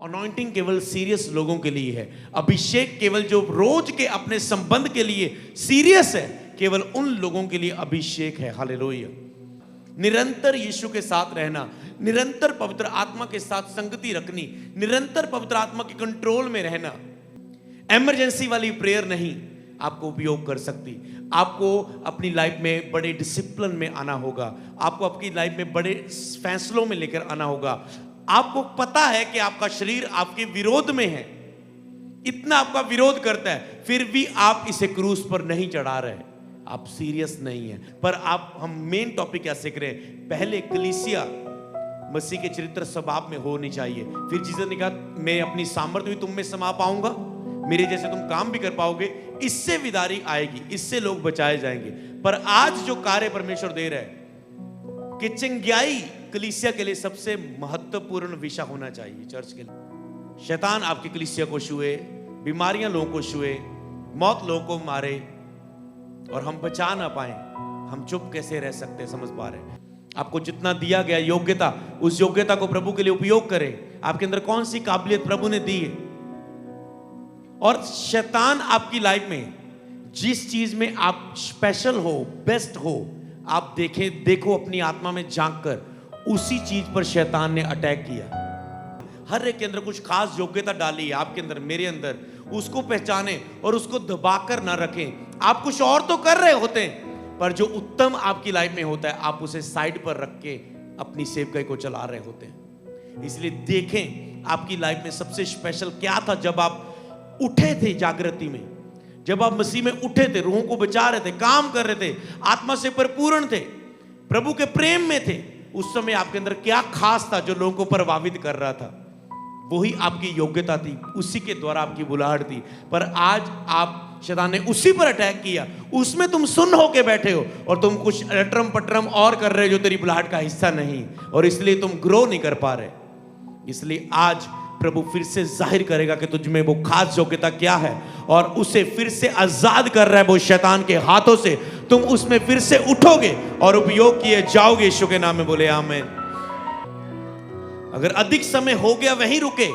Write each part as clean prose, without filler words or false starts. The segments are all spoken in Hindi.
अनॉइंटिंग केवल सीरियस लोगों के लिए है। अभिषेक केवल जो रोज के अपने संबंध के लिए सीरियस है, केवल उन लोगों के लिए अभिषेक है। हालेलुया। निरंतर यीशु के साथ रहना, निरंतर पवित्र आत्मा के साथ संगति रखनी, निरंतर पवित्र आत्मा के कंट्रोल में रहना। इमरजेंसी वाली प्रेयर नहीं आपको उपयोग कर सकती। आपको अपनी लाइफ में बड़े डिसिप्लिन में आना होगा, आपको अपनी लाइफ में बड़े फैसलों में लेकर आना होगा। आपको पता है कि आपका शरीर आपके विरोध में है, इतना आपका विरोध करता है, फिर भी आप इसे क्रूस पर नहीं चढ़ा रहे, आप सीरियस नहीं है। पर आप, हम मेन टॉपिक क्या सीख रहे हैं? पहले कलीसिया मसीह के चरित्र स्वभाव में होनी चाहिए। फिर जीसस ने कहा, मैं अपनी सामर्थ्य भी तुम में समा पाऊंगा, मेरे जैसे तुम काम भी कर पाओगे, इससे विदारी आएगी, इससे लोग बचाए जाएंगे। पर आज जो कार्य परमेश्वर दे रहा है कि चंगाई कलीसिया के लिए सबसे महत्वपूर्ण विषय होना चाहिए। चर्च के लिए शैतान आपकी कलीसिया को छुए, बीमारियां लोगों को छुए, मौत लोगों को मारे और हम बचा ना पाए, हम चुप कैसे रह सकते हैं? समझ पा रहे हैं? आपको जितना दिया गया योग्यता, उस योग्यता को प्रभु के लिए उपयोग करें। आपके अंदर कौन सी काबिलियत प्रभु ने दी है? और शैतान आपकी लाइफ में जिस चीज में आप स्पेशल हो, बेस्ट हो, आप देखो अपनी आत्मा में झांक कर, उसी चीज पर शैतान ने अटैक किया। हर एक के अंदर कुछ खास योग्यता डाली है, आपके अंदर, मेरे अंदर, उसको पहचाने और उसको दबाकर ना रखें। आप कुछ और तो कर रहे होते हैं, पर जो उत्तम आपकी लाइफ में होता है, आप उसे साइड पर रख के अपनी सेवकाई को चला रहे होते हैं। इसलिए देखें आपकी लाइफ में सबसे स्पेशल क्या था जब आप उठे थे जागृति में, जब आप मसीह में उठे थे, रूहों को बचा रहे थे, काम कर रहे थे, आत्मा से परिपूर्ण थे, प्रभु के प्रेम में थे। उस समय आपके अंदर क्या खास था जो लोगों को प्रभावित कर रहा था? वही आपकी योग्यता थी, उसी के द्वारा आपकी बुलाहट थी। पर आज आप, शैतान ने उसी पर अटैक किया, उसमें तुम सुन्न होके बैठे हो और तुम कुछ अटरम पटरम और कर रहे हो जो तेरी बुलाहट का हिस्सा नहीं, और इसलिए तुम ग्रो नहीं कर पा रहे। इसलिए आज प्रभु फिर से जाहिर करेगा कि तुझ में वो खास योग्यता क्या है, और उसे फिर से आजाद कर रहा है वो शैतान के हाथों से। तुम उसमें फिर से उठोगे और उपयोग किए जाओगे। यीशु के नाम में बोले आमीन। अगर अधिक समय हो गया वहीं रुके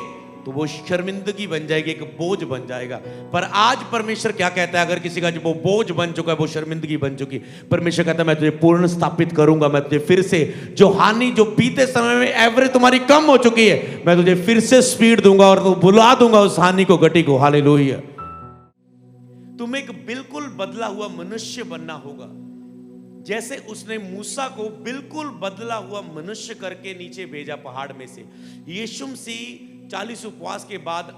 तो वो शर्मिंदगी बन जाएगी, एक बोझ बन जाएगा। पर आज परमेश्वर क्या कहता है? अगर किसी का जो वो बोझ बन चुका है, वो शर्मिंदगी बन चुकी, परमेश्वर कहता है मैं तुझे पूर्ण स्थापित करूंगा। मैं तुझे फिर से जो हानि, जो बीते समय में एवरेज तुम्हारी कम हो चुकी है, मैं तुझे फिर से स्पीड दूंगा और बुला दूंगा उस हानि को, गति को। हालेलुया। तुम्हें एक बिल्कुल बदला हुआ मनुष्य बनना होगा, जैसे उसने मूसा को बिल्कुल बदला हुआ मनुष्य करके नीचे भेजा पहाड़ में से। यीशु मसीह 40 उपवास के बाद,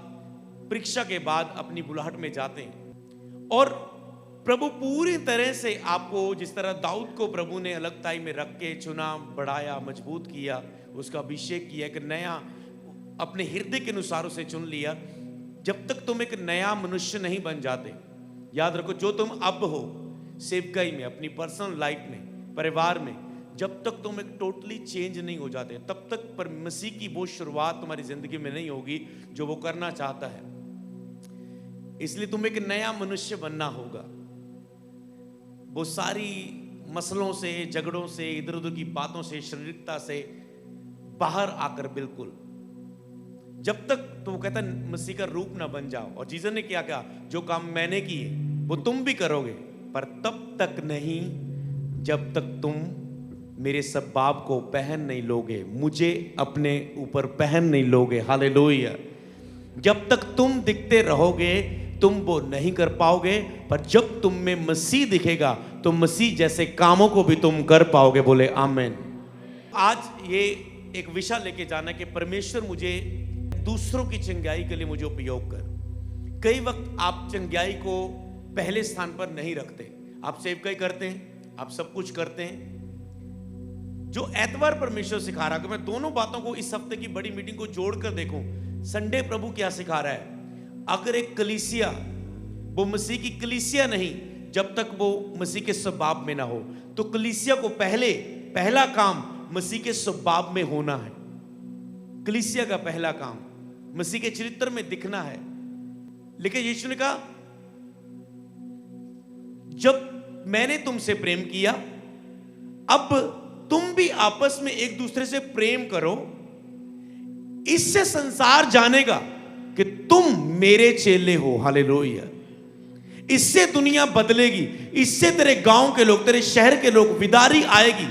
परीक्षा के बाद अपनी बुलाहट में जाते हैं, और प्रभु पूरी तरह से आपको, जिस तरह दाऊद को प्रभु ने अलगताई में रख के चुना, बढ़ाया, मजबूत किया, उसका अभिषेक किया, एक नया अपने हृदय के अनुसार उसे चुन लिया। जब तक तुम एक नया मनुष्य नहीं बन जाते, याद रखो, जो तुम अब हो सेवकाई में, अपनी पर्सनल लाइफ में, परिवार में, जब तक तुम एक टोटली चेंज नहीं हो जाते, तब तक पर मसीह की वो शुरुआत तुम्हारी जिंदगी में नहीं होगी जो वो करना चाहता है। इसलिए तुम्हें एक नया मनुष्य बनना होगा। वो सारी मसलों से, झगड़ों से, इधर उधर की बातों से, शारीरिकता से बाहर आकर, बिल्कुल जब तक, तो वो कहता है मसीह का रूप ना बन जाओ। और जीसस ने क्या कहा? जो काम मैंने किए वो तुम भी करोगे, पर तब तक नहीं जब तक तुम मेरे स्वभाव को पहन नहीं लोगे, मुझे अपने ऊपर पहन नहीं लोगे। हालेलुया। जब तक तुम दिखते रहोगे तुम वो नहीं कर पाओगे, पर जब तुम में मसीह दिखेगा तो मसीह जैसे कामों को भी तुम कर पाओगे। बोले आमीन। आज ये एक विषय लेके जाना कि परमेश्वर मुझे दूसरों की चंगाई के लिए मुझे उपयोग कर। कई वक्त आप चंगाई को पहले स्थान पर नहीं रखते, आप सेवकाई करते हैं, आप सब कुछ करते हैं जो एतवार परमेश्वर सिखा रहा है। मैं दोनों बातों को, इस हफ्ते की बड़ी मीटिंग को जोड़कर देखूं, संडे प्रभु क्या सिखा रहा है। अगर एक कलीसिया, वो मसीह की कलीसिया नहीं जब तक वो मसीह के स्वभाव में ना हो, तो कलीसिया को पहला काम मसीह के स्वभाव में होना है। कलीसिया का पहला काम मसीह के चरित्र में दिखना है। लेकिन यीशु ने कहा, जब मैंने तुमसे प्रेम किया, अब तुम भी आपस में एक दूसरे से प्रेम करो। इससे संसार जानेगा कि तुम मेरे चेले हो। हालेलुया। इससे दुनिया बदलेगी, इससे तेरे गांव के लोग, तेरे शहर के लोग, विदारी आएगी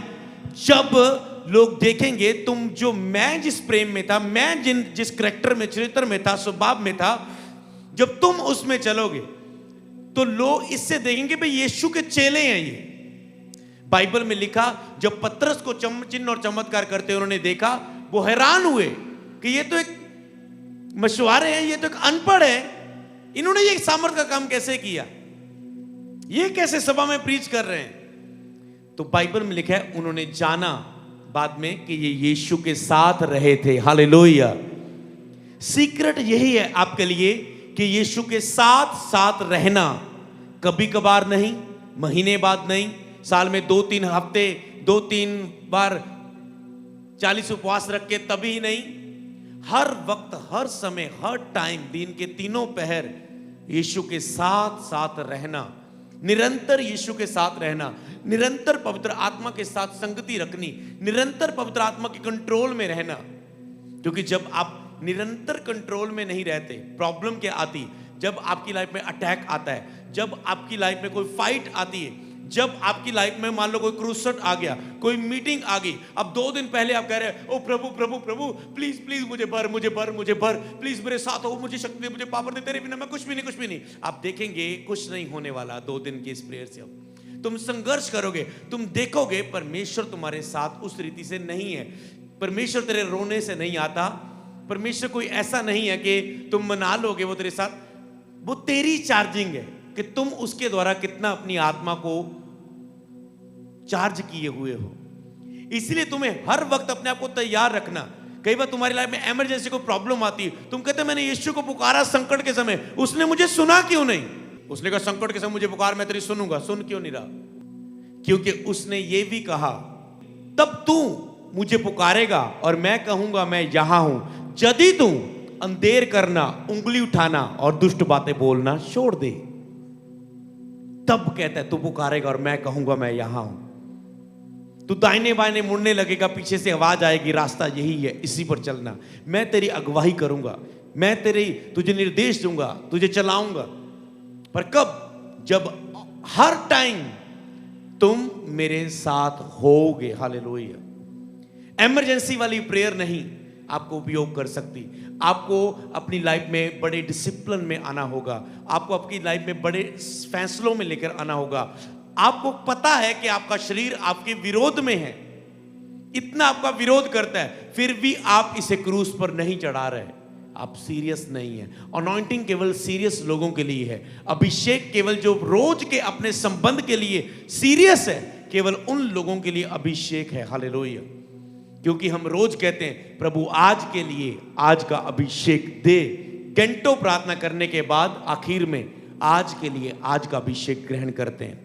जब लोग देखेंगे तुम जो, मैं जिस प्रेम में था, मैं जिस करैक्टर में, चरित्र में था, स्वभाव में था, जब तुम उसमें चलोगे तो लोग इससे देखेंगे भाई यीशु के चेले हैं ये। बाइबल में लिखा, जब पतरस को चिन्ह और चमत्कार करते उन्होंने देखा, वो हैरान हुए कि ये तो एक मछुआरे हैं, ये तो एक अनपढ़ है, इन्होंने ये सामर्थ का काम कैसे किया, ये कैसे सभा में प्रीच कर रहे हैं। तो बाइबल में लिखा है उन्होंने जाना बाद में कि ये यीशु के साथ रहे थे। हालेलुया। सीक्रेट यही है आपके लिए कि यीशु के साथ साथ रहना, कभी कभार नहीं, महीने बाद नहीं, साल में 2-3 हफ्ते, 2-3 बार 40 उपवास रख के तभी नहीं, हर वक्त, हर समय, हर टाइम, दिन के तीनों पहर यीशु के साथ साथ रहना, निरंतर यीशु के साथ रहना, निरंतर पवित्र आत्मा के साथ संगति रखनी, निरंतर पवित्र आत्मा के कंट्रोल में रहना। क्योंकि जब आप निरंतर कंट्रोल में नहीं रहते, प्रॉब्लम क्या आती, जब आपकी लाइफ में अटैक आता है, जब आपकी लाइफ में कोई फाइट आती है, जब आपकी लाइफ में मान लो कोई क्रूसेड आ गया, कोई मीटिंग आ गई, अब 2 दिन पहले आप कह रहे हैं, ओ प्रभु प्रभु प्रभु प्लीज प्लीज मुझे भर, मुझे भर, मुझे भर, प्लीज मेरे साथ हो, मुझे शक्ति दे, मुझे पावर दे, तेरे बिना मैं कुछ भी नहीं, कुछ भी नहीं। आप देखेंगे कुछ नहीं होने वाला 2 दिन की इस प्रेयर से। अब तुम संघर्ष करोगे, तुम देखोगे परमेश्वर तुम्हारे साथ उस रीति से नहीं है। परमेश्वर तेरे रोने से नहीं आता, परमेश्वर कोई ऐसा नहीं है कि तुम मना लोगे वो तेरे साथ, वो तेरी चार्जिंग है कि तुम उसके द्वारा कितना अपनी आत्मा को चार्ज किए हुए हो। इसलिए तुम्हें हर वक्त अपने आप को तैयार रखना। कई बार तुम्हारी लाइफ में इमरजेंसी को प्रॉब्लम आती है, तुम कहते मैंने यीशु को पुकारा संकट के समय, उसने मुझे सुना क्यों नहीं? उसने कहा संकट के समय मुझे पुकार, मैं तेरी सुनूंगा, सुन क्यों नहीं रहा? क्योंकि उसने ये भी कहा, तब तू मुझे पुकारेगा और मैं कहूंगा मैं यहां हूं, यदि तू अंधेर करना, उंगली उठाना और दुष्ट बातें बोलना छोड़ दे। तब कहता है तू पुकारेगा और मैं कहूंगा मैं यहां हूं। तू दाहिने बाहिने मुड़ने लगेगा, पीछे से आवाज आएगी, रास्ता यही है, इसी पर चलना, मैं तेरी अगुवाई करूंगा, मैं तुझे निर्देश दूंगा, तुझे चलाऊंगा। पर कब? जब हर टाइम तुम मेरे साथ होगे। हालेलुया। इमरजेंसी वाली प्रेयर नहीं आपको उपयोग कर सकती। आपको अपनी लाइफ में बड़े डिसिप्लिन में आना होगा, आपको अपनी लाइफ में बड़े फैसलों में लेकर आना होगा। आपको पता है कि आपका शरीर आपके विरोध में है, इतना आपका विरोध करता है, फिर भी आप इसे क्रूस पर नहीं चढ़ा रहे, आप सीरियस नहीं है। अनॉइंटिंग केवल सीरियस लोगों के लिए है। अभिषेक केवल जो रोज के अपने संबंध के लिए सीरियस है, केवल उन लोगों के लिए अभिषेक है। हालेलुया। क्योंकि हम रोज कहते हैं प्रभु आज के लिए आज का अभिषेक दे, घंटों प्रार्थना करने के बाद आखिर में आज के लिए आज का अभिषेक ग्रहण करते हैं,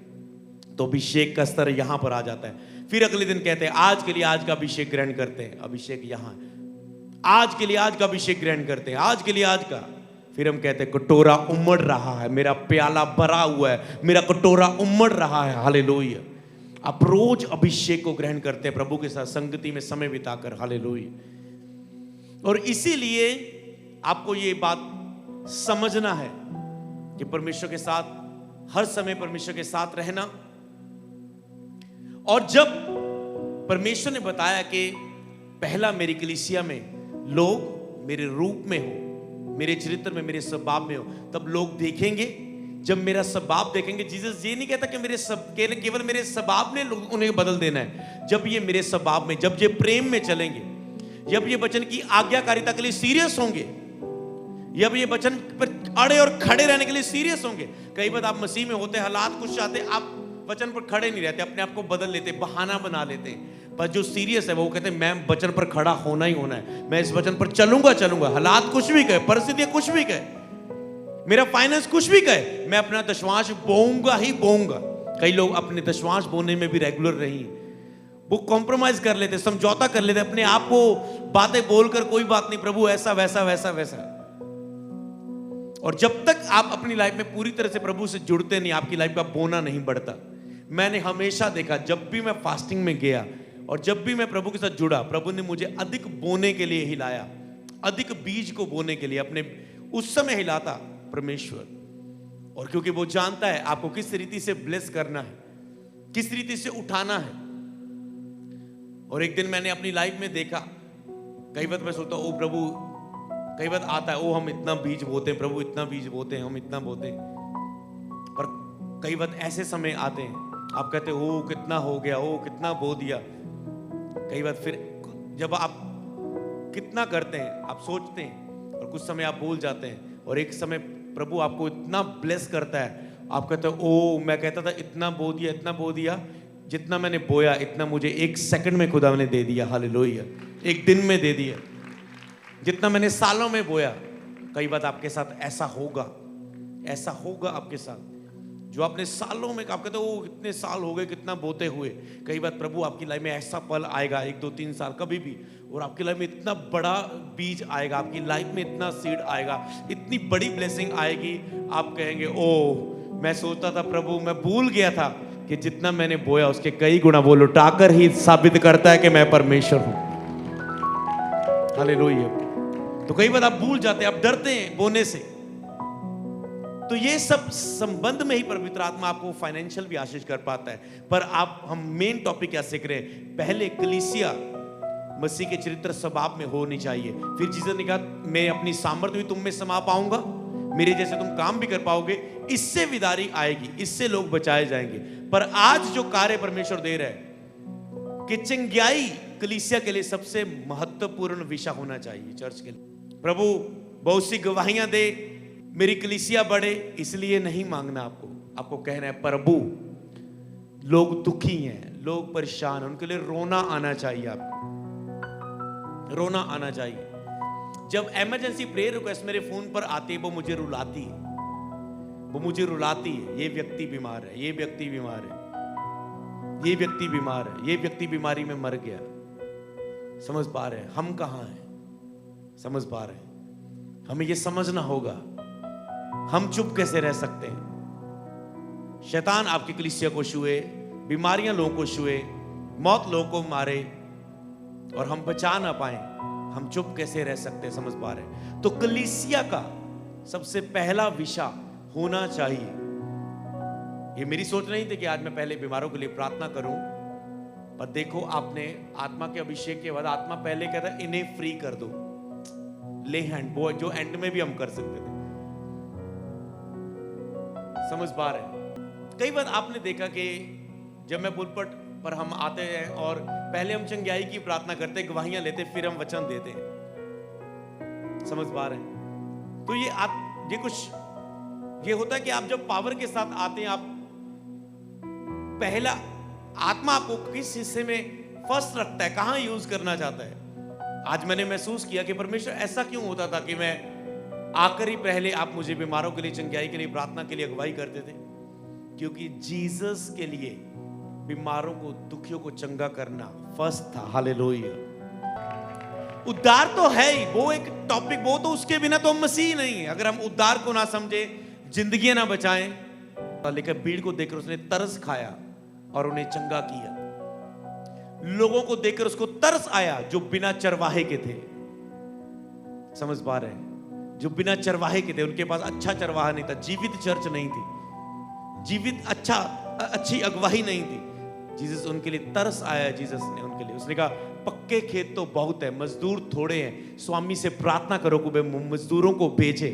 तो अभिषेक का स्तर यहां पर आ जाता है। फिर अगले दिन कहते हैं आज के लिए आज का अभिषेक ग्रहण करते हैं, अभिषेक यहां, आज के लिए आज का अभिषेक ग्रहण करते हैं, आज के लिए आज का। फिर हम कहते हैं कटोरा उमड़ रहा है, मेरा प्याला भरा हुआ है, मेरा कटोरा उमड़ रहा है। हालेलुया। आप रोज अभिषेक को ग्रहण करते हैं, प्रभु के साथ संगति में समय बिताकर। हालेलुया। और इसीलिए आपको ये बात समझना है कि परमेश्वर के साथ हर समय परमेश्वर के साथ रहना। और जब परमेश्वर ने बताया कि पहला मेरी कलीसिया में लोग मेरे रूप में हो, मेरे चरित्र में, मेरे स्वभाव में हो, तब लोग देखेंगे। जब मेरा स्वभाव देखेंगे, जीसस ये नहीं कहता कि केवल मेरे स्वभाव ने उन्हें बदल देना है। जब ये मेरे स्वभाव में, जब ये प्रेम में चलेंगे, जब ये वचन की आज्ञाकारिता के लिए सीरियस होंगे, जब ये वचन पर अड़े और खड़े रहने के लिए सीरियस होंगे। कई बार आप मसीह में होते, हालात कुछ आते, आप वचन पर खड़े नहीं रहते, अपने आप को बदल लेते, बहाना बना लेते हैं। पर जो सीरियस है वो कहते हैं मैं वचन पर खड़ा होना ही होना है, मैं इस वचन पर चलूंगा। हालात कुछ भी कहे, परिस्थितियां कुछ भी कहे, मेरा फाइनेंस कुछ भी कहे, मैं अपना दशमांश बोऊंगा ही बोऊंगा। कई लोग अपने दशमांश बोने में भी रेगुलर नहीं, वो कॉम्प्रोमाइज कर लेते, समझौता कर लेते, अपने आप को बातें बोलकर कोई बात नहीं प्रभु ऐसा वैसा वैसा वैसा। और जब तक आप अपनी लाइफ में पूरी तरह से प्रभु से जुड़ते नहीं, आपकी लाइफ का बोना नहीं बढ़ता। मैंने हमेशा देखा, जब भी मैं फास्टिंग में गया और जब भी मैं प्रभु के साथ जुड़ा, प्रभु ने मुझे अधिक बोने के लिए हिलाया, अधिक बीज को बोने के लिए अपने उस समय हिलाता परमेश्वर। और क्योंकि वो जानता है आपको किस रीति से ब्लेस करना है, किस रीति से उठाना है। और एक दिन मैंने अपनी लाइफ में देखा, कई बार मैं सोचता हूँ ओ प्रभु, कई बार आता है ओ हम इतना बीज बोते हैं प्रभु, इतना बीज बोते हैं हम, इतना बोते हैं। पर कई बार ऐसे समय आते हैं आप कहते हो ओ कितना हो गया, ओ कितना बो दिया। कई बार फिर जब आप कितना करते हैं आप सोचते हैं और कुछ समय आप भूल जाते हैं, और एक समय प्रभु आपको इतना ब्लेस करता है, आप कहते हो ओ मैं कहता था इतना बो दिया, इतना बो दिया, जितना मैंने बोया इतना मुझे एक सेकंड में खुदा ने दे दिया, हालेलुया, एक दिन में दे दिया, जितना मैंने सालों में बोया। कई बार आपके साथ ऐसा होगा, ऐसा होगा आपके साथ, जो आपने सालों में, आप कहते हो वो इतने साल हो गए कितना बोते हुए। कई बार प्रभु आपकी लाइफ में ऐसा पल आएगा 1 2 3 साल कभी भी, और आपकी लाइफ में इतना बड़ा बीज आएगा, आपकी लाइफ में इतना सीड आएगा, इतनी बड़ी ब्लेसिंग आएगी, आप कहेंगे ओ मैं सोचता था प्रभु, मैं भूल गया था कि जितना मैंने बोया उसके कई गुना वो लौटाकर ही साबित करता है कि मैं परमेश्वर हूं। हालेलुया। तो कई बार आप भूल जाते हैं, आप डरते हैं बोने से। तो ये सब संबंध में ही पवित्र आत्मा आपको फाइनेंशियल भी आशीष कर पाता है। पर हम मेन टॉपिक क्या सीख रहे हैं? पहले कलीसिया मसीह के चरित्र स्वभाव में होनी चाहिए। फिर जीसस ने कहा मैं अपनी सामर्थ्य भी तुम में समा पाऊंगा, मेरे जैसे तुम काम भी कर पाओगे, इससे विदारी आएगी, इससे लोग बचाए जाएंगे। पर आज जो कार्य परमेश्वर दे रहा है कि चंगाई कलीसिया के लिए सबसे महत्वपूर्ण विषय होना चाहिए चर्च के लिए। प्रभु बहुत सी गवाहियां दे, मेरी कलीसिया बढ़े, इसलिए नहीं मांगना आपको कहना है प्रभु लोग दुखी हैं, लोग परेशान हैं, उनके लिए रोना आना चाहिए, आपको रोना आना चाहिए। जब इमरजेंसी प्रेयर रिक्वेस्ट मेरे फोन पर आती है, वो मुझे रुलाती है, वो मुझे रुलाती है, ये व्यक्ति बीमार है, ये व्यक्ति बीमार है, ये व्यक्ति बीमार है, ये व्यक्ति बीमारी में मर गया। समझ पा रहे हैं हम कहां हैं? समझ पा रहे हैं? हमें ये समझना होगा हम चुप कैसे रह सकते हैं। शैतान आपकी कलीसिया को छुए, बीमारियां लोगों को छुए, मौत लोगों को मारे, और हम बचा ना पाए, हम चुप कैसे रह सकते हैं? समझ पा रहे हैं? तो कलीसिया का सबसे पहला विषय होना चाहिए। ये मेरी सोच नहीं थी कि आज मैं पहले बीमारों के लिए प्रार्थना करूं, पर देखो आपने आत्मा के अभिषेक के बाद आत्मा पहले कहता है इन्हें फ्री कर दो, ले हैंड, वो जो एंड में भी हम कर सकते थे। समझ पा रहे हैं? कई बार आपने देखा कि जब मैं पुलपट पर हम आते हैं और पहले हम चंगाई की प्रार्थना करते, गवाहियां लेते, फिर हम वचन देते। समझ पा रहे हैं? तो ये कुछ ये होता है कि आप जब पावर के साथ आते हैं, आप पहला आत्मा आपको किस हिस्से में फर्स्ट रखता है, कहां यूज करना चाहता है। आज मैंने महसूस किया कि परमेश्वर ऐसा क्यों होता था कि मैं आकर ही पहले आप मुझे बीमारों के लिए, चंगाई के लिए, प्रार्थना के लिए अगुवाई करते थे, क्योंकि जीसस के लिए बीमारों को, दुखियों को चंगा करना फर्स्ट था। हालेलुया। उद्धार तो है ही, वो एक टॉपिक, वो तो उसके बिना तो हम मसीह नहीं है। अगर हम उद्धार को ना समझे, जिंदगियां ना बचाएं, लेकिन भीड़ को देखकर उसने तरस खाया और उन्हें चंगा किया। लोगों को देखकर उसको तरस आया जो बिना चरवाहे के थे। समझ पा रहे हैं? जो बिना चरवाहे के थे, उनके पास अच्छा चरवाहा नहीं था, जीवित चर्च नहीं थी, जीवित अच्छी अगुवाई नहीं थी। जीसस उनके लिए तरस आया। जीसस ने उनके लिए, उसने कहा पक्के खेत तो बहुत है, मजदूर थोड़े हैं, स्वामी से प्रार्थना करो कि वे मजदूरों को भेजे।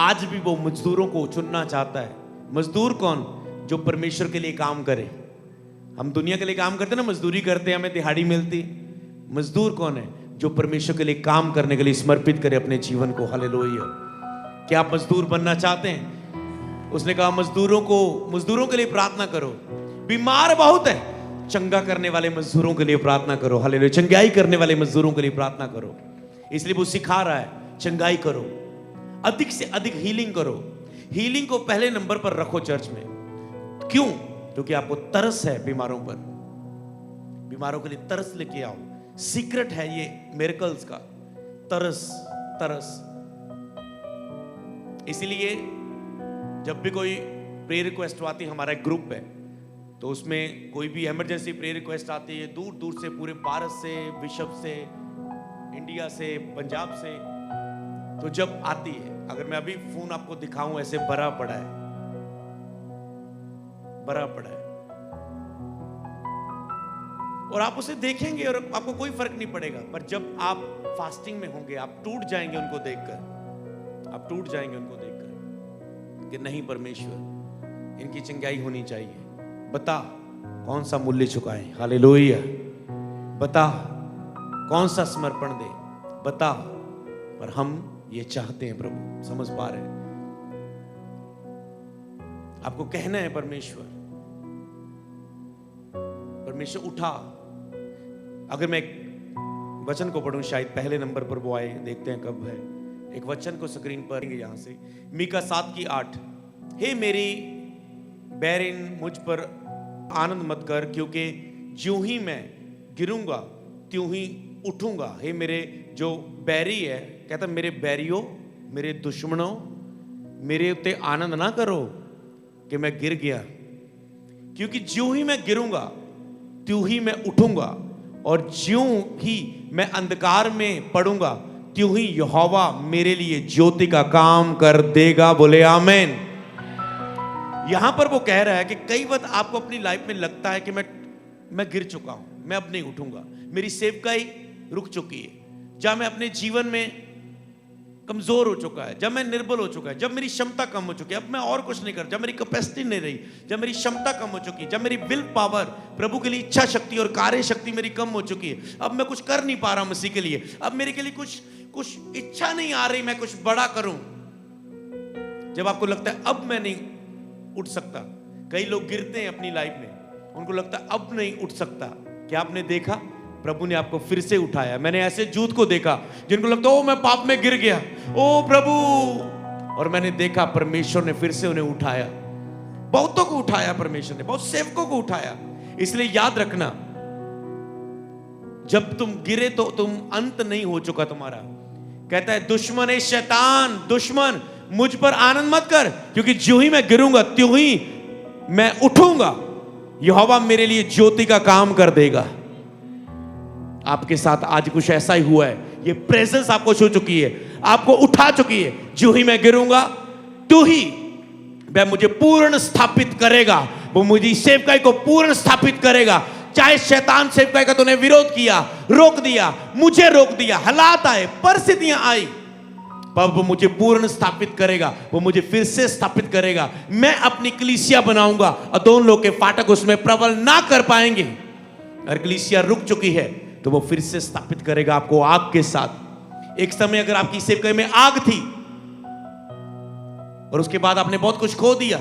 आज भी वो मजदूरों को चुनना चाहता है। मजदूर कौन? जो परमेश्वर के लिए काम करे। हम दुनिया के लिए काम करते ना, मजदूरी करते, हमें दिहाड़ी मिलती। मजदूर कौन है? जो परमेश्वर के लिए काम करने के लिए समर्पित करे अपने जीवन को। हालेलुया। क्या आप मजदूर बनना चाहते हैं? उसने कहा मजदूरों के लिए प्रार्थना करो। बीमार बहुत है, चंगा करने वाले मजदूरों के लिए प्रार्थना करो। हालेलुया। चंगाई करने वाले मजदूरों के लिए प्रार्थना करो। इसलिए वो सिखा रहा है चंगाई करो, अधिक से अधिक हीलिंग करो। हीलिंग को पहले नंबर पर रखो चर्च में। क्यों? क्योंकि आपको तरस है बीमारों पर, बीमारों के लिए तरस लेके आओ। सीक्रेट है ये मिरेकल्स का, तरस। इसलिए जब भी कोई प्रेयर रिक्वेस्ट आती है, हमारा एक ग्रुप है, तो उसमें कोई भी इमरजेंसी प्रेयर रिक्वेस्ट आती है, दूर दूर से, पूरे भारत से, विश्व से, इंडिया से, पंजाब से, तो जब आती है, अगर मैं अभी फोन आपको दिखाऊं, ऐसे भरा पड़ा है, भरा पड़ा है, और आप उसे देखेंगे और आपको कोई फर्क नहीं पड़ेगा। पर जब आप फास्टिंग में होंगे, आप टूट जाएंगे उनको देखकर, आप टूट जाएंगे उनको देखकर कि नहीं परमेश्वर, इनकी चंगाई होनी चाहिए। बता कौन सा मूल्य चुकाएं, हालेलुया। बता कौन सा समर्पण दे, बता। पर हम ये चाहते हैं प्रभु, समझ पा रहे हैं, आपको कहना है परमेश्वर, परमेश्वर उठा। अगर मैं एक वचन को पढ़ूं, शायद पहले नंबर पर वो आए, देखते हैं कब है। एक वचन को स्क्रीन पर यहां से, मीका 7:8। हे मेरी बैरिन, मुझ पर आनंद मत कर, क्योंकि ज्यों ही मैं गिरूंगा त्यों ही उठूंगा। हे मेरे जो बैरी है, कहता मेरे बैरियों, मेरे दुश्मनों, मेरे उत्ते आनंद ना करो कि मैं गिर गया, क्योंकि ज्यों ही मैं गिरूंगा त्यों ही मैं उठूंगा, और ज्यों ही मैं अंधकार में पड़ूंगा त्यों ही यहोवा मेरे लिए ज्योति का काम कर देगा। बोले आमेन। यहां पर वो कह रहा है कि कई बार आपको अपनी लाइफ में लगता है कि मैं गिर चुका हूं, मैं अब नहीं उठूंगा, मेरी सेवकाई रुक चुकी है, जब मैं अपने जीवन में कमजोर हो चुका है, जब मैं निर्बल हो चुका है, जब मेरी क्षमता कम हो चुकी है, अब मैं और कुछ नहीं कर, जब मेरी कैपेसिटी नहीं रही, जब मेरी क्षमता कम हो चुकी है, जब मेरी विल पावर, प्रभु के लिए इच्छा शक्ति और कार्य शक्ति मेरी कम हो चुकी है, अब मैं कुछ कर नहीं पा रहा मसीह के लिए, अब मेरे के लिए कुछ इच्छा नहीं आ रही मैं कुछ बड़ा करूं। जब आपको लगता है अब मैं नहीं उठ सकता, कई लोग गिरते हैं अपनी लाइफ में, उनको लगता है अब नहीं उठ सकता। क्या आपने देखा, प्रभु ने आपको फिर से उठाया। मैंने ऐसे जूत को देखा जिनको लगता ओ मैं पाप में गिर गया, ओ प्रभु, और मैंने देखा परमेश्वर ने फिर से उन्हें उठाया। बहुतों को उठाया परमेश्वर ने, बहुत सेवकों को उठाया। इसलिए याद रखना, जब तुम गिरे तो तुम अंत नहीं हो चुका तुम्हारा। कहता है दुश्मन है शैतान, दुश्मन मुझ पर आनंद मत कर, क्योंकि ज्यों ही मैं गिरूंगा त्यों ही मैं उठूंगा, यहोवा मेरे लिए ज्योति का काम कर देगा। आपके साथ आज कुछ ऐसा ही हुआ है, ये प्रेजेंस आपको छू चुकी है, आपको उठा चुकी है। ज्यों ही मैं गिरूंगा त्यों ही वह मुझे पूर्ण स्थापित करेगा, वो मुझे सेवकाई को पूर्ण स्थापित करेगा। चाहे शैतान सेवकाई का तूने विरोध किया, रोक दिया, मुझे रोक दिया, हालात आए, परिस्थितियां आई, पर वो मुझे पूर्ण स्थापित करेगा, वो मुझे फिर से स्थापित करेगा। मैं अपनी कलीसिया बनाऊंगा और दोनों लोग के फाटक उसमें प्रबल ना कर पाएंगे। अगर कलीसिया रुक चुकी है तो वो फिर से स्थापित करेगा आपको आग के साथ। एक समय अगर आपकी सेवकाई में आग थी और उसके बाद आपने बहुत कुछ खो दिया,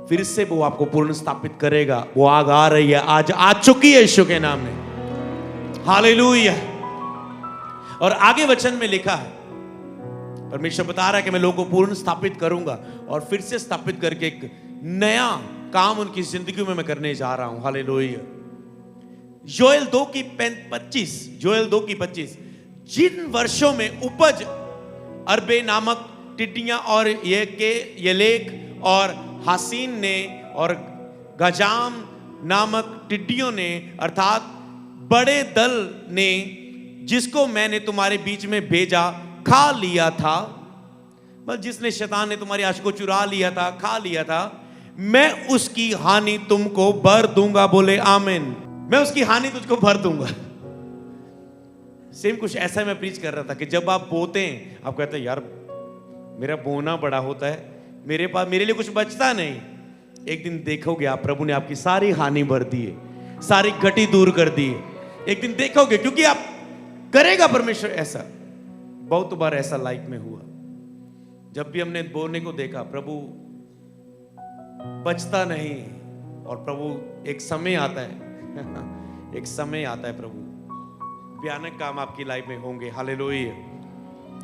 फिर से वो आपको पूर्ण स्थापित करेगा। वो आग आ रही है, आज आ चुकी है यीशु के नाम में, हालेलुया। और आगे वचन में लिखा है, परमेश्वर बता रहा है कि मैं लोगों को पूर्ण स्थापित करूंगा और फिर से स्थापित करके एक नया काम उनकी जिंदगी में मैं करने जा रहा हूं, हालेलुया। योएल 2:25, जिन वर्षों में उपज अरबे नामक टिड्डियां और येलेक और हासीन ने और गजाम नामक टिड्डियों ने, अर्थात बड़े दल ने, जिसको मैंने तुम्हारे बीच में भेजा, खा लिया था। बस जिसने, शैतान ने तुम्हारी आश को चुरा लिया था, खा लिया था, मैं उसकी हानि तुमको भर दूंगा। बोले आमीन। मैं उसकी हानि तुझको भर दूंगा। सेम कुछ ऐसा मैं प्रीच कर रहा था कि जब आप बोते हैं, आप कहते हैं यार मेरा बोना बड़ा होता है, मेरे पास मेरे लिए कुछ बचता नहीं। एक दिन देखोगे आप, प्रभु ने आपकी सारी हानि भर दी है, सारी घटी दूर कर दी है। एक दिन देखोगे, क्योंकि आप करेगा परमेश्वर ऐसा। बहुत बार ऐसा लाइफ में हुआ, जब भी हमने बोने को देखा, प्रभु बचता नहीं, और प्रभु एक समय आता है एक समय आता है प्रभु, भयानक काम आपकी लाइफ में होंगे, हालेलुया।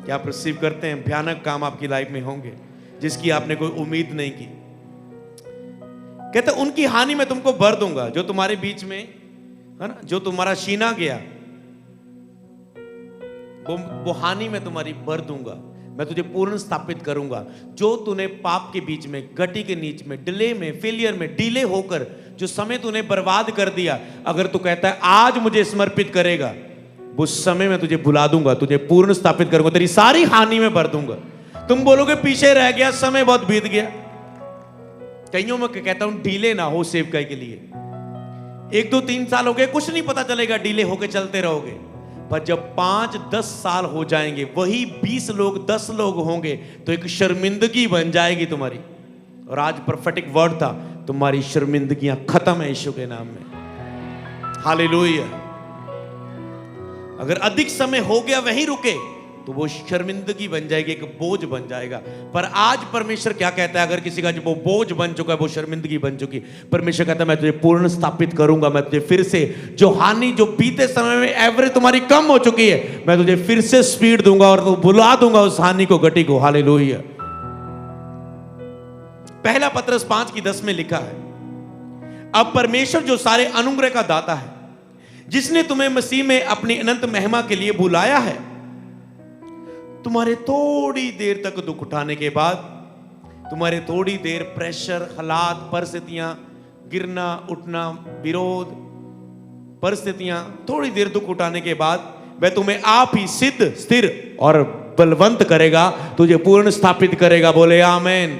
क्या आप रिसीव करते हैं? भयानक काम आपकी लाइफ में होंगे जिसकी आपने कोई उम्मीद नहीं की। कहते उनकी हानि मैं तुमको भर दूंगा, जो तुम्हारे बीच में है ना, जो तुम्हारा छीना गया, वो हानि मैं तुम्हारी भर दूंगा। मैं तुझे पूर्ण स्थापित करूंगा। जो तूने पाप के बीच में, गटी के नीच में, डिले में, फेलियर में, डिले होकर जो समय तूने बर्बाद कर दिया, अगर तू कहता है आज मुझे समर्पित करेगा, वो समय मैं तुझे भुला दूंगा, तुझे पूर्ण स्थापित करूंगा, तेरी सारी हानि में भर दूंगा। तुम बोलोगे पीछे रह गया, समय बहुत बीत गया। कईयों में कहता हूं डिले ना हो सेवकाई के लिए। 1 2 3 साल हो गए, कुछ नहीं पता चलेगा, डिले होके चलते रहोगे। पर जब 5-10 साल हो जाएंगे, वही 20 लोग 10 लोग होंगे, तो एक शर्मिंदगी बन जाएगी तुम्हारी। और आज प्रोफेटिक वर्ड था, तुम्हारी शर्मिंदगियां खत्म है यीशु के नाम में। हालेलुया। अगर अधिक समय हो गया वहीं रुके तो वो शर्मिंदगी बन जाएगी, एक बोझ बन जाएगा। पर आज परमेश्वर क्या कहता है, अगर किसी का जो वो बोझ बन चुका है, वो शर्मिंदगी बन चुकी, परमेश्वर कहता है मैं तुझे पूर्ण स्थापित करूंगा। मैं तुझे फिर से जो हानि, जो बीते समय में एवरेज तुम्हारी कम हो चुकी है, मैं तुझे फिर से स्पीड दूंगा और तो भुला दूंगा उस हानि को, गति को। हालेलुया। पहला पत्रस 5:10 में लिखा है, अब परमेश्वर जो सारे अनुग्रह का दाता है, जिसने तुम्हें मसीह में अपनी अनंत महिमा के लिए बुलाया है, तुम्हारे थोड़ी देर तक दुख उठाने के बाद, तुम्हारे थोड़ी देर प्रेशर, हालात, परिस्थितियां, गिरना उठना, विरोध, परिस्थितियां, थोड़ी देर दुख उठाने के बाद वह तुम्हें आप ही सिद्ध, स्थिर और बलवंत करेगा, तुझे पूर्ण स्थापित करेगा। बोले आमीन।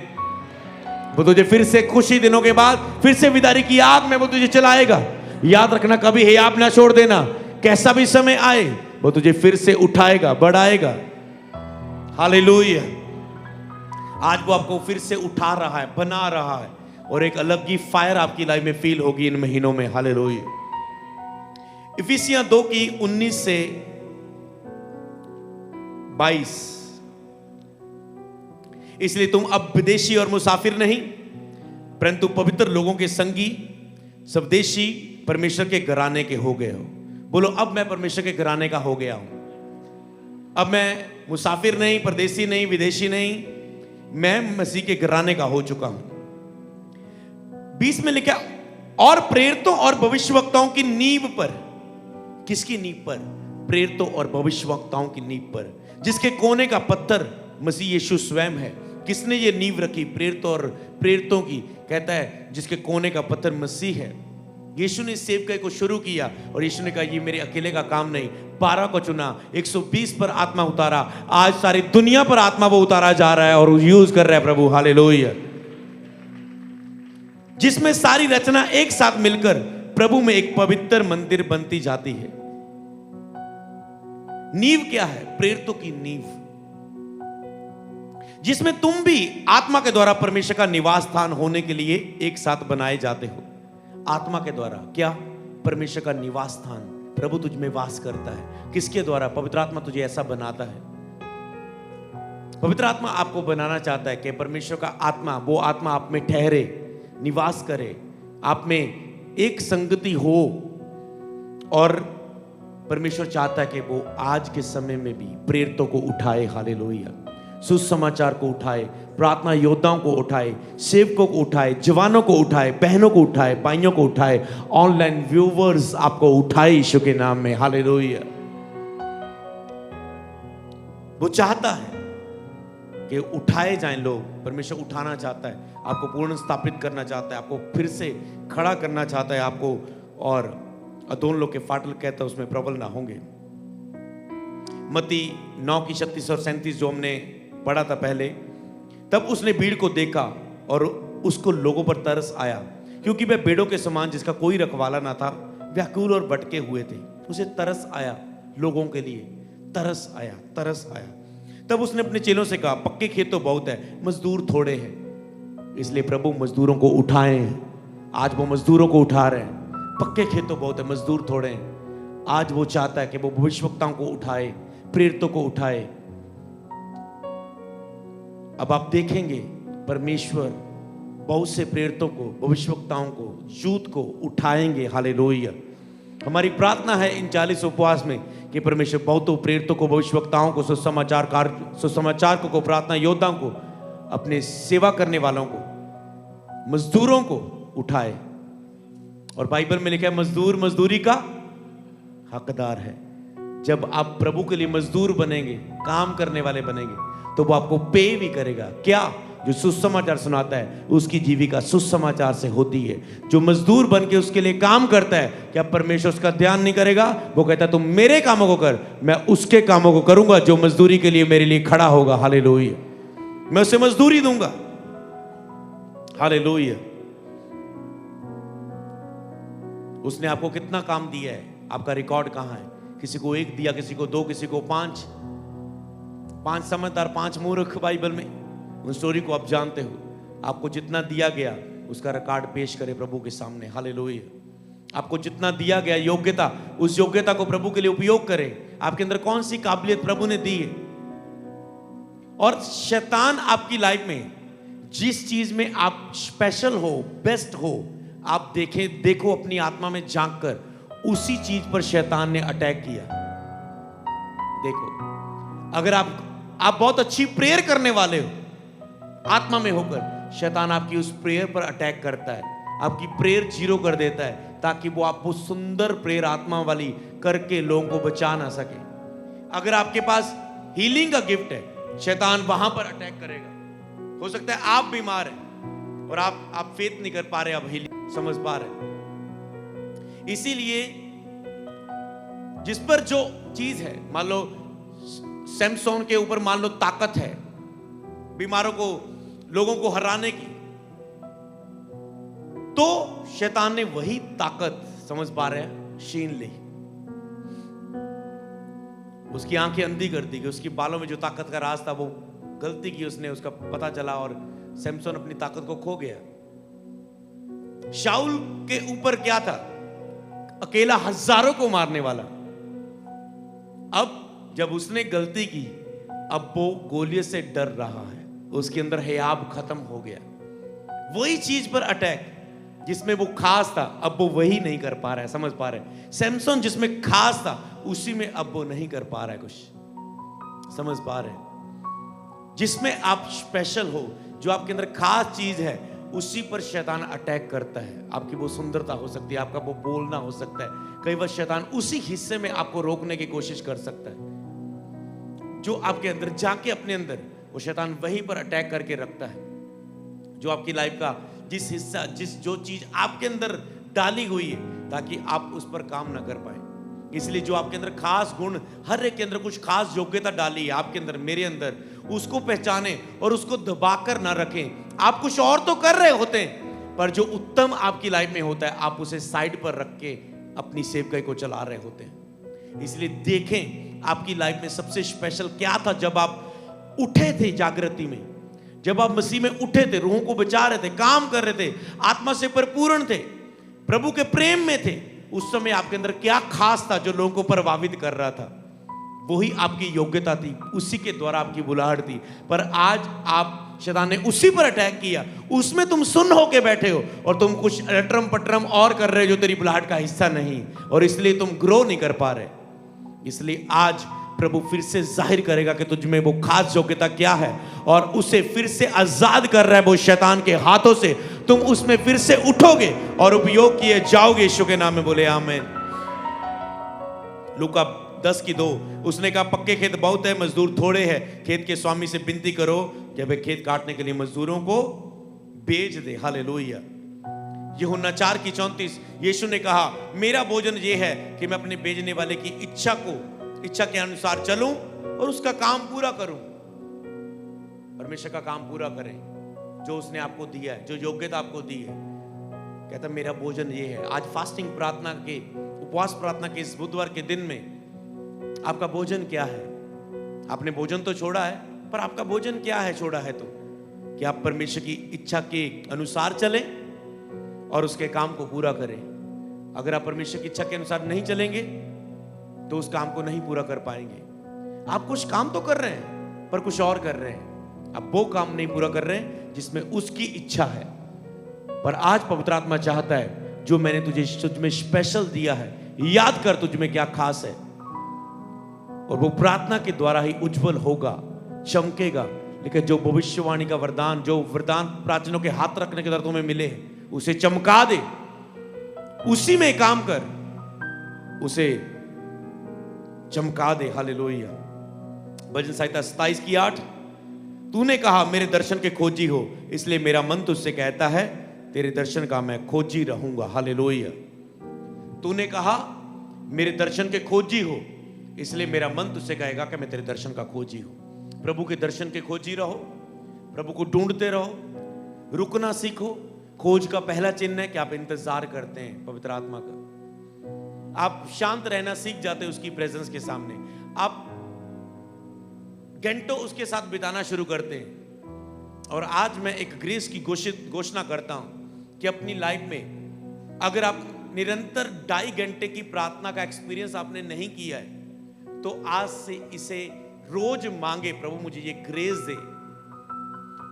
वो तुझे फिर से खुशी दिनों के बाद फिर से विदाई की आग में वो तुझे चलाएगा। याद रखना, कभी हे आप ना छोड़ देना। कैसा भी समय आए वो तुझे फिर से उठाएगा, बढ़ाएगा। हालेलुया। आज वो आपको फिर से उठा रहा है, बना रहा है, और एक अलग ही फायर आपकी लाइफ में फील होगी इन महीनों में। हालेलुया। इफिसियां 2:19 से 22, इसलिए तुम अब विदेशी और मुसाफिर नहीं, परंतु पवित्र लोगों के संगी, स्वदेशी, परमेश्वर के घराने के हो गए हो। बोलो, अब मैं परमेश्वर के घराने का हो गया हूं। अब मैं मुसाफिर नहीं, परदेसी नहीं, विदेशी नहीं, मैं मसीह के घराने का हो चुका हूं। 20 में लिखा, और प्रेरितों और भविष्यवक्ताओं की नींव पर। किसकी नींव पर? प्रेरितों और भविष्यवक्ताओं की नींव पर, जिसके कोने का पत्थर मसीह यीशु स्वयं है। किसने ये नींव रखी? प्रेरितों की। कहता है जिसके कोने का पत्थर मसीह है। यीशु ने सेवकाई को शुरू किया और यीशु ने कहा ये मेरे अकेले का काम नहीं, 12 को चुना, 120 पर आत्मा उतारा, आज सारी दुनिया पर आत्मा वो उतारा जा रहा है और यूज कर रहा है प्रभु। हालेलुया। जिसमें सारी रचना एक साथ मिलकर प्रभु में एक पवित्र मंदिर बनती जाती है। नींव क्या है? प्रेरितों की नींव, जिसमें तुम भी आत्मा के द्वारा परमेश्वर का निवास स्थान होने के लिए एक साथ बनाए जाते हो। आत्मा के द्वारा क्या? परमेश्वर का निवास स्थान। प्रभु तुझ में वास करता है। किसके द्वारा? पवित्र आत्मा तुझे ऐसा बनाता है। पवित्र आत्मा आपको बनाना चाहता है कि परमेश्वर का आत्मा, वो आत्मा आप में ठहरे, निवास करे, आप में एक संगति हो। और परमेश्वर चाहता है कि वो आज के समय में भी प्रेरितों को उठाए। हालेलुया। सुसमाचार को उठाए, प्रार्थना योद्धाओं को उठाए, सेवकों को उठाए, जवानों को उठाए, बहनों को उठाए, भाइयों को उठाए, ऑनलाइन व्यूवर्स आपको उठाए यीशु के नाम में। हालेलुया। वो चाहता है कि उठाए जाएं लोग। परमेश्वर उठाना चाहता है, आपको पूर्ण स्थापित करना चाहता है, आपको फिर से खड़ा करना चाहता है आपको। और दोनों लोग के फाटल कहता है उसमें प्रबल ना होंगे। मत्ती 9:36 और 37 जो हमने पढ़ा था पहले, तब उसने भीड़ को देखा और उसको लोगों पर तरस आया, क्योंकि वह भेड़ों के समान जिसका कोई रखवाला ना था, व्याकुल और भटके हुए थे। उसे तरस आया, लोगों के लिए तरस आया, तरस आया। तब उसने अपने चेलों से कहा, पक्के खेत तो बहुत है, मजदूर थोड़े हैं, इसलिए प्रभु मजदूरों को उठाए हैं। आज वो मजदूरों को उठा रहे हैं। पक्के खेत तो बहुत है, मजदूर थोड़े हैं। आज वो चाहता है कि वो भविष्यवक्ताओं को उठाए, प्रेरितों को उठाए। अब आप देखेंगे परमेश्वर बहुत से प्रेरितों को, भविष्यवक्ताओं को, दूत को उठाएंगे। हालेलुया। हमारी प्रार्थना है इन 40 उपवास में कि परमेश्वर बहुतों प्रेरितों को, भविष्यवक्ताओं को, सुसमाचार को, प्रार्थना योद्धाओं को, अपने सेवा करने वालों को, मजदूरों को उठाए। और बाइबल में लिखा है मजदूर मजदूरी का हकदार है। जब आप प्रभु के लिए मजदूर बनेंगे, काम करने वाले बनेंगे, तो वो आपको पे भी करेगा। क्या? जो सुसमाचार सुनाता है उसकी जीविका सुसमाचार से होती है। जो मजदूर बन के उसके लिए काम करता है, क्या परमेश्वर उसका ध्यान नहीं करेगा? वो कहता है तुम मेरे कामों को कर, मैं उसके कामों को करूंगा जो मजदूरी के लिए मेरे लिए खड़ा होगा। हालेलुया, मैं उसे मजदूरी दूंगा। हालेलुया। उसने आपको कितना काम दिया है, आपका रिकॉर्ड कहां है? किसी को 1 दिया, किसी को 2, किसी को 5। 5 समझदार, 5 मूर्ख बाइबल में। उन स्टोरी को आप जानते हो। आपको जितना दिया गया उसका रिकॉर्ड पेश करे प्रभु के सामने। हालेलुया। आपको जितना दिया गया योग्यता, उस योग्यता को प्रभु के लिए उपयोग करें। आपके अंदर कौन सी काबिलियत प्रभु ने दी है। और शैतान आपकी लाइफ में जिस चीज में आप स्पेशल हो, बेस्ट हो, आप देखो अपनी आत्मा में झांक कर, उसी चीज पर शैतान ने अटैक किया। देखो, अगर आप बहुत अच्छी प्रेयर करने वाले हो आत्मा में होकर, शैतान आपकी उस प्रेयर पर अटैक करता है, आपकी प्रेयर जीरो कर देता है, ताकि वो आपको सुंदर प्रेयर आत्मा वाली करके लोगों को बचा ना सके। अगर आपके पास हीलिंग का गिफ्ट है, शैतान वहां पर अटैक करेगा। हो सकता है आप बीमार हैं और आप फेथ नहीं कर पा रहे, आप हीलिंग समझ पा रहे। इसीलिए जिस पर जो चीज है, मान लो सैमसोन के ऊपर मान लो ताकत है बीमारों को, लोगों को हराने की, तो शैतान ने वही ताकत, समझ पा रहे हैं, छीन ली। उसकी आंखें अंधी कर दी कि उसकी बालों में जो ताकत का राज था वो गलती की उसने, उसका पता चला और सैमसोन अपनी ताकत को खो गया। शाऊल के ऊपर क्या था? अकेला हजारों को मारने वाला। अब जब उसने गलती की, अब वो गोलियत से डर रहा है, उसके अंदर हियाब खत्म हो गया। वही चीज पर अटैक जिसमें वो खास था, अब वो वही नहीं कर पा रहा है। समझ पा रहे हैं? सैमसोन जिसमें खास था, उसी में अब वो नहीं कर पा रहा है कुछ। समझ पा रहे हैं? जिसमें आप स्पेशल हो, जो आपके अंदर खास चीज है, उसी पर शैतान अटैक करता है। आपकी वो सुंदरता हो सकती है, आपका वो बोलना हो सकता है। कई बार शैतान उसी हिस्से में आपको रोकने की कोशिश कर सकता है जो आपके अंदर जाके, अपने अंदर वो शैतान वहीं पर अटैक करके रखता है। जो आपकी लाइफ का जिस हिस्सा, जो चीज आपके अंदर डाली हुई है, ताकि आप उस पर काम ना कर पाए। इसलिए जो आपके अंदर खास गुण, हर एक के अंदर कुछ खास योग्यता डाली है आपके अंदर, मेरे अंदर, उसको पहचाने और उसको दबाकर ना रखें। आप कुछ और तो कर रहे होते हैं, पर जो उत्तम आपकी लाइफ में होता है, आप उसे साइड पर रख के अपनी सेवकाई को चला रहे होते हैं। इसलिए देखें आपकी लाइफ में सबसे स्पेशल क्या था जब आप उठे थे जागृति में, जब आप मसीह में उठे थे, रूहों को बचा रहे थे, काम कर रहे थे, आत्मा से परिपूर्ण थे, प्रभु के प्रेम में थे। उस समय आपके अंदर क्या खास था जो लोगों को प्रभावित कर रहा था? वही आपकी योग्यता थी, उसी के द्वारा आपकी बुलाहट थी। पर आज आप, शैतान ने उसी पर अटैक किया, उसमें तुम सुन्न होके बैठे हो और तुम कुछ अटरम पटरम और कर रहे हो जो तेरी बुलाहट का हिस्सा नहीं, और इसलिए तुम ग्रो नहीं कर पा रहे। इसलिए आज प्रभु फिर से जाहिर करेगा कि तुझ में वो खास योग्यता क्या है, और उसे फिर से आजाद कर रहा है वो शैतान के हाथों से। तुम उसमें फिर से उठोगे और उपयोग किए जाओगे। यीशु के नाम में बोले आमीन। लूका 10:2, उसने कहा पक्के खेत बहुत है, मजदूर थोड़े हैं। खेत के स्वामी से विनती करो कि वे खेत काटने के लिए मजदूरों को भेज दे। हालेलुया। यूहन्ना 4:34, यीशु ने कहा मेरा भोजन ये है कि मैं अपने भेजने वाले की इच्छा के अनुसार चलूं और उसका काम पूरा करूं। परमेश्वर का काम पूरा करें जो उसने आपको दिया है, जो योग्यता आपको दी है। कहता मेरा भोजन ये है। आज फास्टिंग प्रार्थना के, उपवास प्रार्थना के इस बुधवार के दिन में आपका भोजन क्या है? आपने भोजन तो छोड़ा है, पर आपका भोजन क्या है छोड़ा है तो? कि आप परमेश्वर की इच्छा के अनुसार चलें और उसके काम को पूरा करें। अगर आप परमेश्वर की इच्छा के अनुसार नहीं चलेंगे तो उस काम को नहीं पूरा कर पाएंगे। आप कुछ काम तो कर रहे हैं, पर कुछ और कर रहे हैं। आप वो काम नहीं पूरा कर रहे हैं जिसमें उसकी इच्छा है। पर आज पवित्र आत्मा चाहता है जो मैंने तुझ में स्पेशल दिया है, याद कर तुझ में क्या खास है, और वो प्रार्थना के द्वारा ही उज्जवल होगा, चमकेगा। लेकिन जो भविष्यवाणी का वरदान, जो वरदान प्राचीनों के हाथ रखने के द्वारा तुम्हें मिले, उसे चमका दे, उसी में काम कर, उसे चमका दे। हालेलुया। भजन संहिता 27:8, तूने कहा मेरे दर्शन के खोजी हो, इसलिए मेरा मन तुझसे कहता है तेरे दर्शन का मैं खोजी रहूंगा। हालेलुया। तूने कहा मेरे दर्शन के खोजी हो, इसलिए मेरा मन तुझसे कहेगा कि मैं तेरे दर्शन का खोजी हूं। प्रभु के दर्शन के खोजी रहो, प्रभु को ढूंढते रहो, रुकना सीखो। खोज का पहला चिन्ह है कि आप इंतजार करते हैं पवित्र आत्मा का। आप शांत रहना सीख जाते हैं उसकी प्रेजेंस के सामने। आप घंटों उसके साथ बिताना शुरू करते हैं। और आज मैं एक ग्रेस की घोषणा करता हूं कि अपनी लाइफ में अगर आप निरंतर 2.5 घंटे की प्रार्थना का एक्सपीरियंस आपने नहीं किया है तो आज से इसे रोज मांगे, प्रभु मुझे ये ग्रेस दे।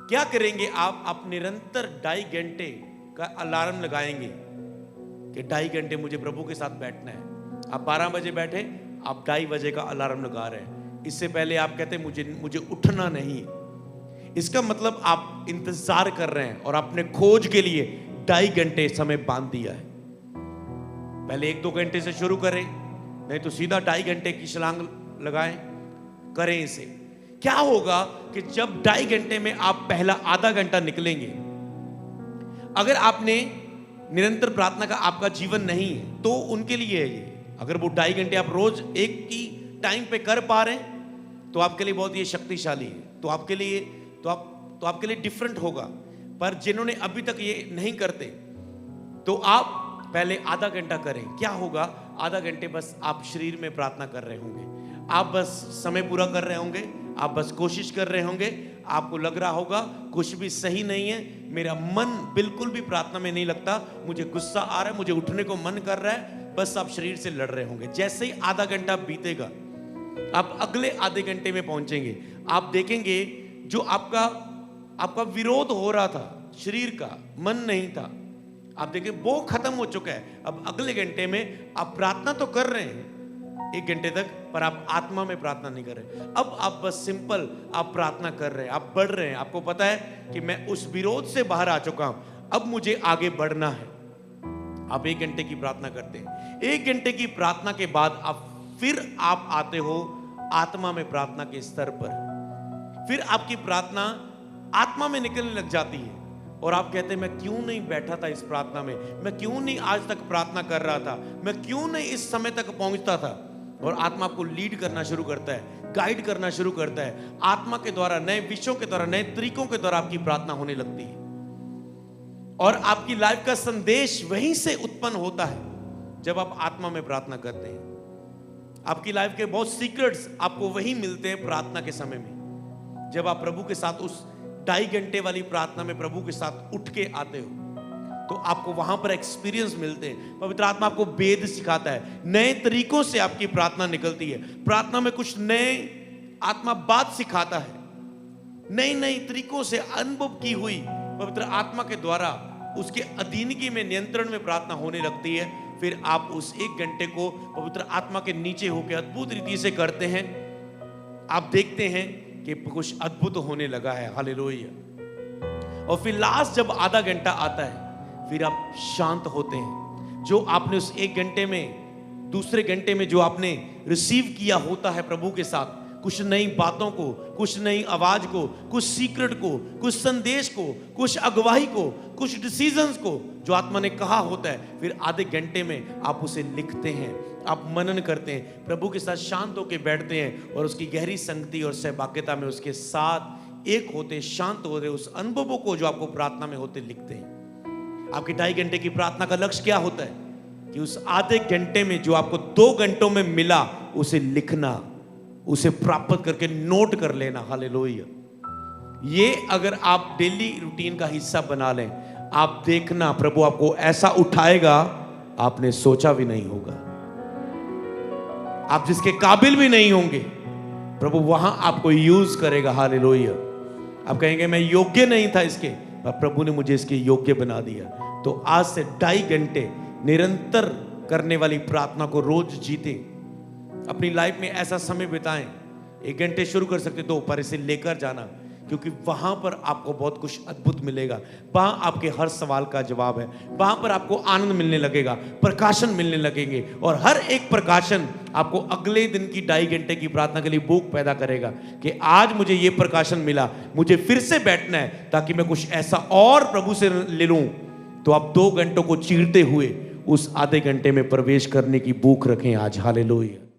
क्या करेंगे आप निरंतर 2.5 घंटे का अलार्म लगाएंगे कि 2.5 घंटे मुझे प्रभु के साथ बैठना है। आप 12 बजे बैठे, आप 2:30 बजे का अलार्म लगा रहे हैं। इससे पहले आप कहते मुझे उठना नहीं। इसका मतलब आप इंतजार कर रहे हैं और आपने खोज के लिए 2.5 घंटे समय बांध दिया है। पहले 1-2 घंटे से शुरू करें, नहीं तो सीधा 2.5 घंटे की छलांग लगाएं। करें इसे। क्या होगा कि जब 2.5 घंटे में आप पहला आधा घंटा निकलेंगे, अगर आपने निरंतर प्रार्थना का आपका जीवन नहीं है तो उनके लिए है ये। अगर वो 2.5 घंटे आप रोज एक ही टाइम पे कर पा रहे हैं तो आपके लिए बहुत ये शक्तिशाली है। तो आपके लिए डिफरेंट होगा। पर जिन्होंने अभी तक ये नहीं करते तो आप पहले आधा घंटा करें। क्या होगा? आधा घंटे बस आप शरीर में प्रार्थना कर रहे होंगे, आप बस समय पूरा कर रहे होंगे, आप बस कोशिश कर रहे होंगे। आपको लग रहा होगा कुछ भी सही नहीं है, मेरा मन बिल्कुल भी प्रार्थना में नहीं लगता, मुझे गुस्सा आ रहा है, मुझे उठने को मन कर रहा है। बस आप शरीर से लड़ रहे होंगे। जैसे ही आधा घंटा बीतेगा, आप अगले आधे घंटे में पहुंचेंगे। आप देखेंगे जो आपका विरोध हो रहा था, शरीर का, मन नहीं था, आप देखें वो खत्म हो चुका है। अब अगले घंटे में आप प्रार्थना तो कर रहे हैं 1 घंटे तक, पर आप आत्मा में प्रार्थना नहीं कर रहे। अब आप बस सिंपल आप प्रार्थना कर रहे हैं, आप बढ़ रहे हैं। आपको पता है कि मैं उस विरोध से बाहर आ चुका हूं, अब मुझे आगे बढ़ना है। आप 1 घंटे की प्रार्थना करते हैं। 1 घंटे की प्रार्थना के बाद फिर आप आते हो आत्मा में प्रार्थना के स्तर पर। फिर आपकी प्रार्थना आत्मा में निकलने लग जाती है और आप कहते हैं मैं क्यों नहीं बैठा था इस प्रार्थना में, मैं क्यों नहीं आज तक प्रार्थना कर रहा था, मैं क्यों नहीं इस समय तक पहुंचता था। और आत्मा आपको लीड करना शुरू करता है, गाइड करना शुरू करता है। आत्मा के द्वारा, नए विषयों के द्वारा, नए तरीकों के द्वारा आपकी प्रार्थना होने लगती है और आपकी लाइफ का संदेश वहीं से उत्पन्न होता है जब आप आत्मा में प्रार्थना करते हैं। आपकी लाइफ के बहुत सीक्रेट्स आपको वहीं मिलते हैं प्रार्थना के समय में। जब आप प्रभु के साथ उस 2.5 घंटे वाली प्रार्थना में प्रभु के साथ उठ के आते हो तो आपको वहां पर एक्सपीरियंस मिलते हैं। पवित्र आत्मा आपको वेद सिखाता है, नए तरीकों से आपकी प्रार्थना निकलती है। प्रार्थना में कुछ नए आत्मा बात सिखाता है, नई तरीकों से अनुभव की हुई पवित्र आत्मा के द्वारा उसके अधीनगी में, नियंत्रण में प्रार्थना होने लगती है। फिर आप उस 1 घंटे को पवित्र आत्मा के नीचे होकर अद्भुत रीति से करते हैं। आप देखते हैं कि कुछ अद्भुत होने लगा है। हालेलुया। और फिर लास्ट जब आधा घंटा आता है फिर आप शांत होते हैं। जो आपने उस 1 घंटे में, दूसरे घंटे में जो आपने रिसीव किया होता है प्रभु के साथ, कुछ नई बातों को, कुछ नई आवाज को, कुछ सीक्रेट को, कुछ संदेश को, कुछ अगुवाई को, कुछ डिसीजंस को जो आत्मा ने कहा होता है, फिर आधे घंटे में आप उसे लिखते हैं, आप मनन करते हैं, प्रभु के साथ शांत होकर बैठते हैं और उसकी गहरी संगति और सहभागिता में उसके साथ एक होते, शांत होते, उस अनुभवों को जो आपको प्रार्थना में होते लिखते हैं। आपकी 2.5 घंटे की प्रार्थना का लक्ष्य क्या होता है कि उस आधे घंटे में जो आपको 2 घंटों में मिला उसे लिखना, उसे प्राप्त करके नोट कर लेना। हालेलुया। ये अगर आप डेली रूटीन का हिस्सा बना लें, आप देखना प्रभु आपको ऐसा उठाएगा आपने सोचा भी नहीं होगा। आप जिसके काबिल भी नहीं होंगे, प्रभु वहां आपको यूज करेगा। हालेलुया। आप कहेंगे मैं योग्य नहीं था इसके, पर प्रभु ने मुझे इसके योग्य बना दिया। तो आज से 2.5 घंटे निरंतर करने वाली प्रार्थना को रोज जीते, अपनी लाइफ में ऐसा समय बिताएं। 1 घंटे शुरू कर सकते 2, पर इसे लेकर जाना क्योंकि वहां पर आपको बहुत कुछ अद्भुत मिलेगा। वहां आपके हर सवाल का जवाब है, वहां पर आपको आनंद मिलने लगेगा, प्रकाशन मिलने लगेंगे, और हर एक प्रकाशन आपको अगले दिन की 2.5 घंटे की प्रार्थना के लिए भूख पैदा करेगा कि आज मुझे ये प्रकाशन मिला, मुझे फिर से बैठना है ताकि मैं कुछ ऐसा और प्रभु से ले लूं। तो आप 2 घंटों को चीरते हुए उस आधे घंटे में प्रवेश करने की भूख रखें आज। हालेलुया।